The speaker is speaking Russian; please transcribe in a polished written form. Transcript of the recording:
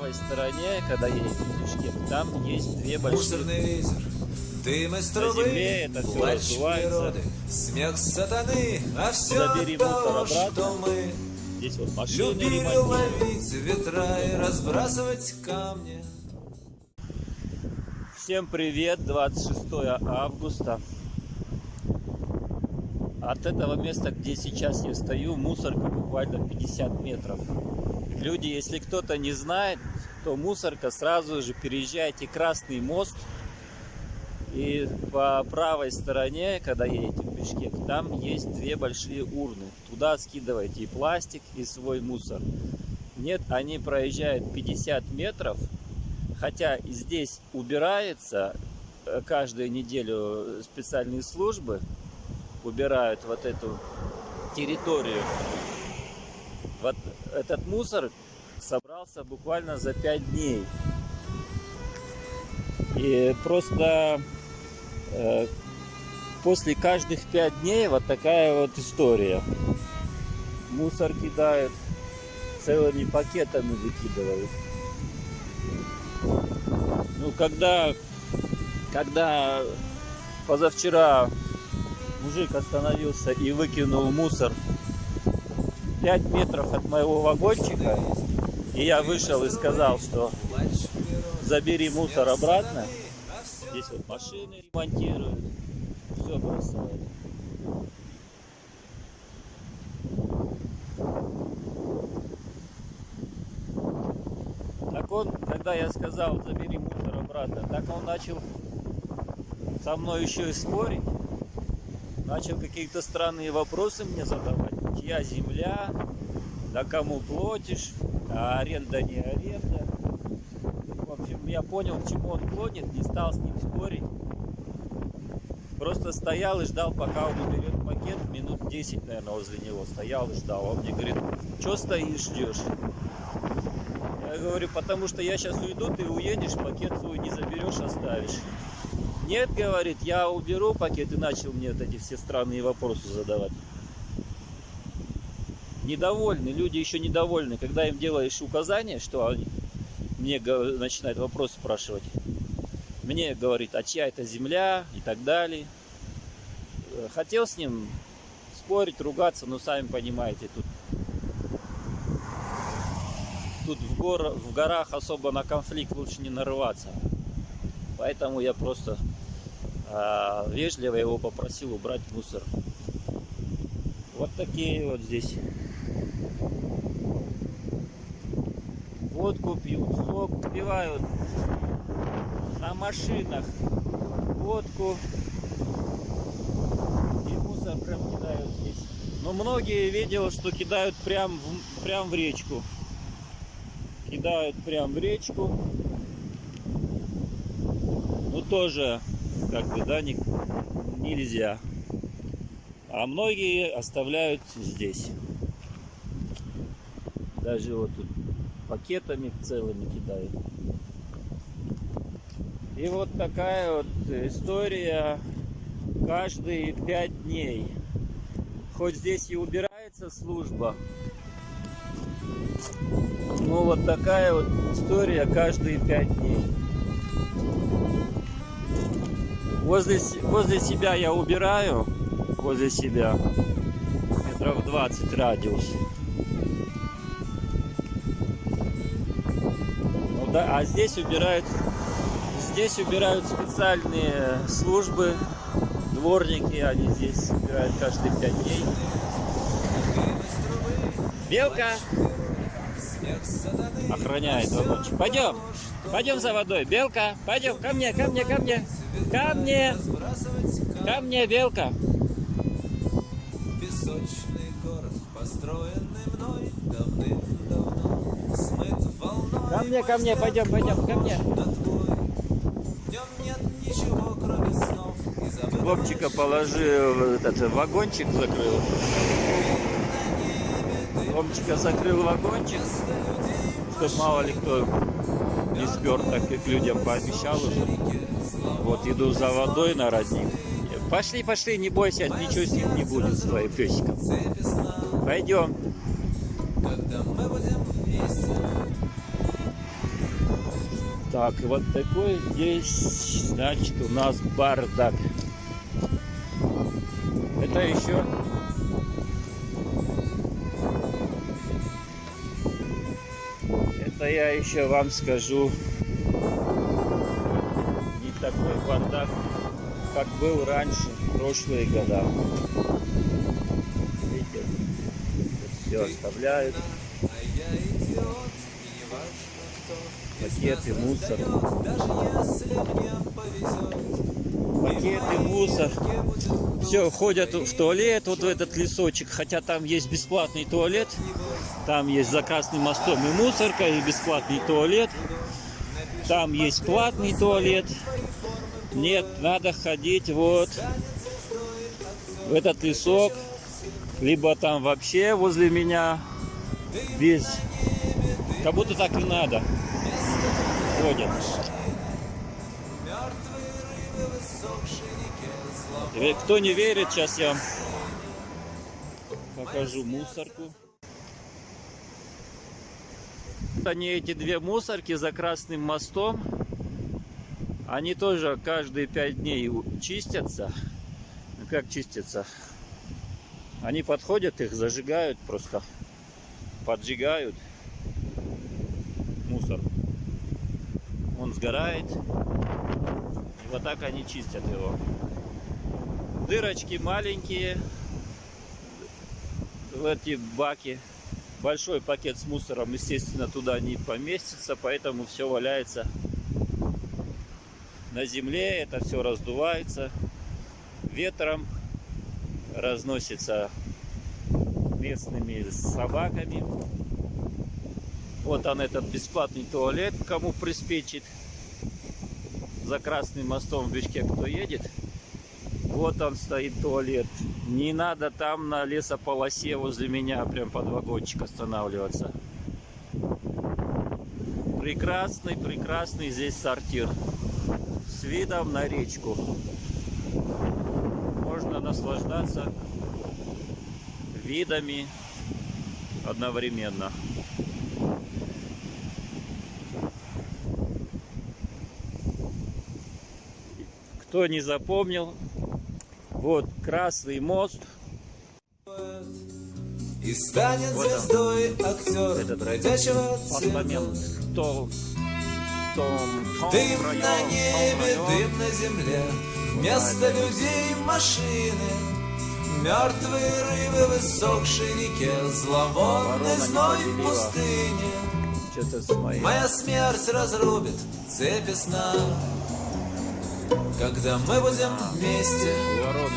правой стороне, когда едете пешком, там есть две большие... Мусорный ветер, дым из На трубы, земле это все плач раздувается. природы, смех сатаны, а все Забери мусор то, обратно. что мы Здесь вот машины любили ремонтируют. ловить ветра и разбрасывать камни. Всем привет, 26 августа. От этого места, где сейчас я стою, мусорка буквально 50 метров. Люди, если кто-то не знает, то мусорка сразу же переезжаете Красный мост. И по правой стороне, когда едете пешке, там есть две большие урны. Туда скидываете и пластик, и свой мусор. Нет, они проезжают 50 метров. Хотя и здесь убирается каждую неделю, специальные службы убирают вот эту территорию. Вот этот мусор собрался буквально за 5 дней. И просто после каждых 5 дней вот такая вот история. Мусор кидают, целыми пакетами выкидывают. Ну, когда позавчера мужик остановился и выкинул мусор 5 метров от моего вагончика, и я вышел и сказал, что забери мусор обратно. Здесь вот машины ремонтируют, все бросают. Так он, когда я сказал, забери мусор обратно, так он начал со мной еще и спорить. Начал какие-то странные вопросы мне задавать. Чья земля, да кому платишь, а аренда не аренда. В общем, я понял, к чему он клонит, не стал с ним спорить. Просто стоял и ждал, пока он уберет пакет. Минут 10, наверное, возле него стоял и ждал. Он мне говорит, что стоишь, ждешь? Я говорю, потому что я сейчас уйду, ты уедешь, пакет свой не заберешь, оставишь. Нет, говорит, я уберу пакет, и начал мне вот эти все странные вопросы задавать. Недовольны, люди еще недовольны. Когда им делаешь указания, что они мне начинают вопрос спрашивать. Мне говорит, а чья это земля и так далее. Хотел с ним спорить, ругаться, но сами понимаете, тут в горах особо на конфликт лучше не нарываться. Поэтому я просто вежливо его попросил убрать мусор. Вот такие вот здесь. Водку пьют, сок пивают на машинах. Водку и мусор прям кидают здесь. Но многие видел, что кидают прям в речку. Кидают прям в речку. Ну тоже как бы, да, нельзя. А многие оставляют здесь. Даже вот тут пакетами целыми кидают. И вот такая вот история каждые 5 дней. Хоть здесь и убирается служба, но вот такая вот история каждые 5 дней. Возле себя я убираю, возле себя метров 20 радиус. Ну, да, а здесь убирают специальные службы, дворники, они здесь убирают каждые 5 дней. Белка охраняет вагончик. Пойдем за водой, Белка, пойдем, ко мне, Белка. Песочный город, построенный мной давным-давно, смыт волной. Ко мне, пойдем, ко мне. В нем нет ничего, кроме снов. Вовчика положил, этот вагончик закрыл. Вовчика закрыл вагончик, чтоб мало ли кто не спер, так как людям пообещал уже. Вот иду за водой на родник. Пошли, не бойся, ничего с ним не будет, с твоим песиком. Пойдем. Когда мы будем вместе. Так, и вот такой здесь, значит, у нас бардак. Это еще это я еще вам скажу, не такой бардак, как был раньше, в прошлые года. Видите, все оставляют. Пакеты, мусор. Пакеты, мусор. Все, ходят в туалет, вот в этот лесочек. Хотя там есть бесплатный туалет. Там есть за Красным мостом и мусорка, и бесплатный туалет. Там есть платный туалет. Нет, надо ходить вот в этот лесок. Либо там вообще возле меня без... Как будто так и надо. Ходят. Кто не верит, сейчас я вам покажу мусорку. Они, эти две мусорки за Красным мостом, они тоже каждые 5 дней чистятся. Как чистятся? Они подходят, их зажигают, просто поджигают мусор. Он сгорает. И вот так они чистят его. Дырочки маленькие в эти баки. Большой пакет с мусором, естественно, туда не поместится, поэтому все валяется на земле. Это все раздувается ветром, разносится местными собаками. Вот он, этот бесплатный туалет, кому приспичит. За Красным мостом в Бичке кто едет. Вот он стоит туалет. Не надо там на лесополосе возле меня прям под вагончик останавливаться. Прекрасный, прекрасный здесь сортир. С видом на речку. Можно наслаждаться видами одновременно. Кто не запомнил, вот Красный мост. И станет Вот звездой актер этот бродячего постамент. цвета. Дым на небе, дым на земле, вместо людей машины. Мертвые рыбы в иссохшей реке, зловонный зной в пустыне. Моя смерть разрубит цепи сна. Когда мы будем вместе, Вороны